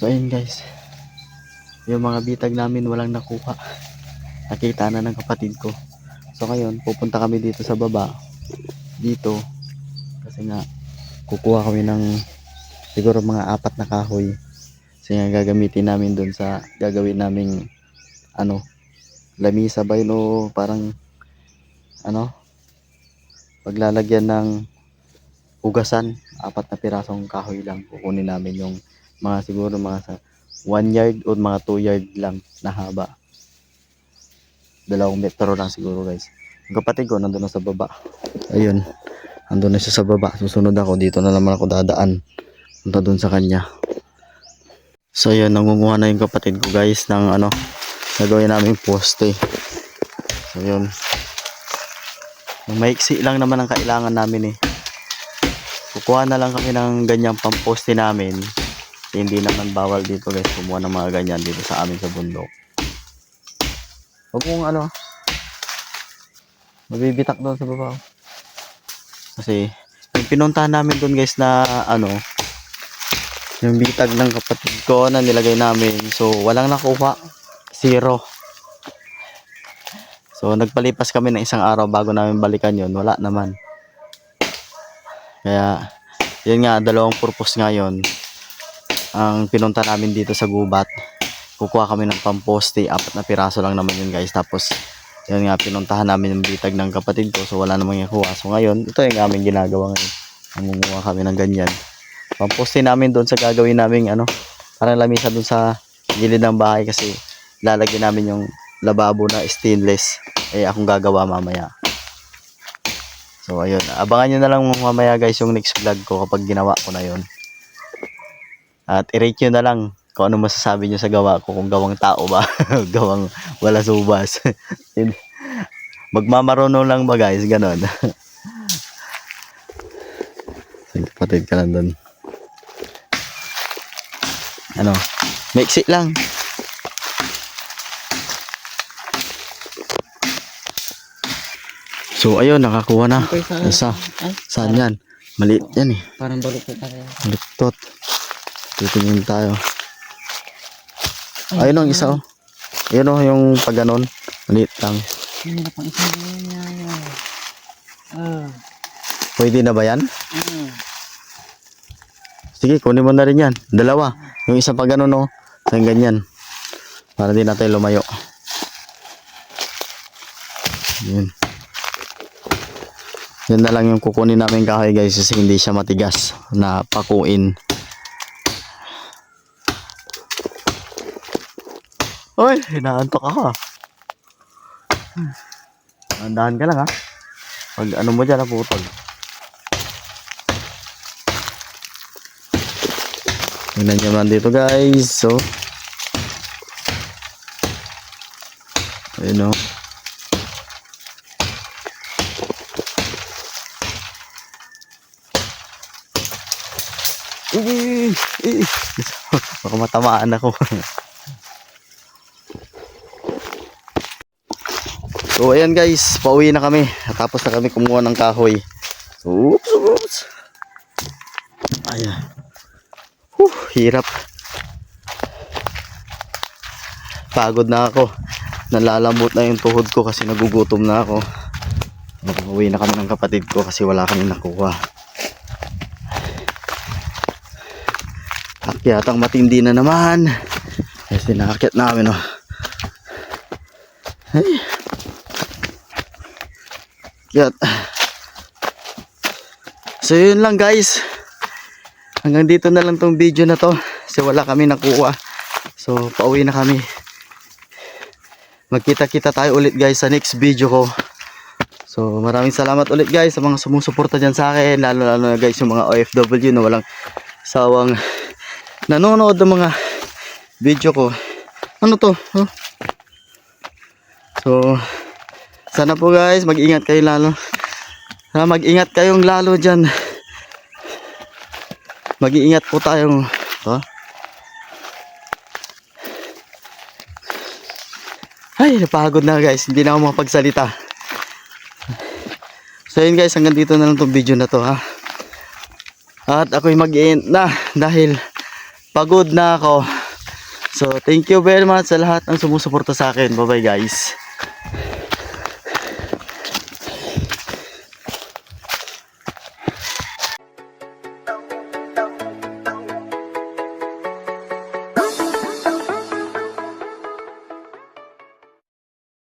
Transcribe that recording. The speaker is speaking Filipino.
So ayun guys, yung mga bitag namin walang nakuha. Nakita na ng kapatid ko. So ngayon pupunta kami dito sa baba. Dito kasi nga kukuha kami ng siguro mga 4 na kahoy. Kasi nga gagamitin namin doon sa gagawin naming ano, lamisa ba yun o parang ano, paglalagyan ng hugasan. 4 na pirasong kahoy lang kukunin namin, yung mga siguro mga sa 1 yard o mga 2 yard lang na haba. 2 metro lang siguro guys. Yung kapatid ko nandun na sa baba. Ayun, nandun na siya sa baba. Susunod ako, dito na naman ako dadaan punta dun sa kanya. So ayun, nangunguha na yung kapatid ko guys ng ano, gagawin namin poste. So yun, maiksi lang naman ang kailangan namin eh. Kukuha na lang kami ng ganyang pamposte namin. Hindi naman bawal dito guys kumuha ng mga ganyan dito sa amin sa bundok. Huwag mong ano, mabibitak doon sa baba. Kasi yung pinuntahan namin doon guys na ano, yung bitag ng kapatid ko na nilagay namin, so walang nakuha, 0. So nagpalipas kami ng isang araw bago namin balikan yon, wala naman. Kaya yun nga, 2 purpose ngayon ang pinunta namin dito sa gubat. Kukuha kami ng pamposte, 4 na piraso lang naman yun guys. Tapos yun nga, pinuntahan namin yung bitag ng kapatid ko, so wala namang nakuha. So ngayon, ito yung aming ginagawa ngayon, nangunguha kami ng ganyan. Pamposte namin doon sa gagawin namin ano, parang lamisa doon sa gilid ng bahay, kasi lalagyan namin yung lababo na stainless. Akong gagawa mamaya. So ayun, abangan nyo na lang mamaya guys yung next vlog ko kapag ginawa ko na yun. At i-rate nyo na lang kung ano masasabi nyo sa gawa ko, kung gawang tao ba gawang wala subas. Magmamarunong lang ba guys, ganon. Patid ka lang doon. Ano, maiksi lang. So ayun, nakakuha na. Isa. Saan yan? Maliit yan eh. Parang baluktot na kaya. Baluktot. Titingin tayo. Ayun ang isa oh. Ayun oh, yung pag ganon. Maliit lang. Hindi na pang isang ganyan. Pwede na ba yan? Sige, kunin mo na rin yan. 2. Yung isa pa ganon oh. Isang ganyan. Para di natin lumayo. Yun. Yan na lang yung kukunin namin kahoy guys, kasi hindi siya matigas na pakuin. Oy, hinaantok ako. Andahan ka lang ha. Pag ano mo dyan, naputol. Tingnan nyo man dito guys. So ayun o. Baka matamaan ako. So ayan guys, pauwi na kami. Tapos na kami kumuha ng kahoy. So, oops. Ayan. Hirap. Pagod na ako. Nalalambot na yung tuhod ko kasi nagugutom na ako. Pauwi na kami ng kapatid ko kasi wala kami nakuha. Akyatang matindi na naman. Kasi naakyat namin oh. Ay. Akyat. So yun lang guys. Hanggang dito na lang tong video na to. Kasi wala kami nakuha. So pauwi na kami. Magkita-kita tayo ulit guys sa next video ko. So maraming salamat ulit guys sa mga sumusuporta dyan sa akin. Lalo na guys yung mga OFW na walang sawang nanonood ng mga video ko. Ano to? Huh? So sana po guys mag-ingat kayo lalo. Mag-ingat kayong lalo dyan. Mag-iingat po tayong Ay, napagod na guys. Hindi na ako makapagsalita. So yun guys, hanggang dito na lang itong video na to ha. At ako'y mag-end na dahil pagod na ako. So, thank you very much sa lahat ng sumusuporta sa akin. Bye-bye guys.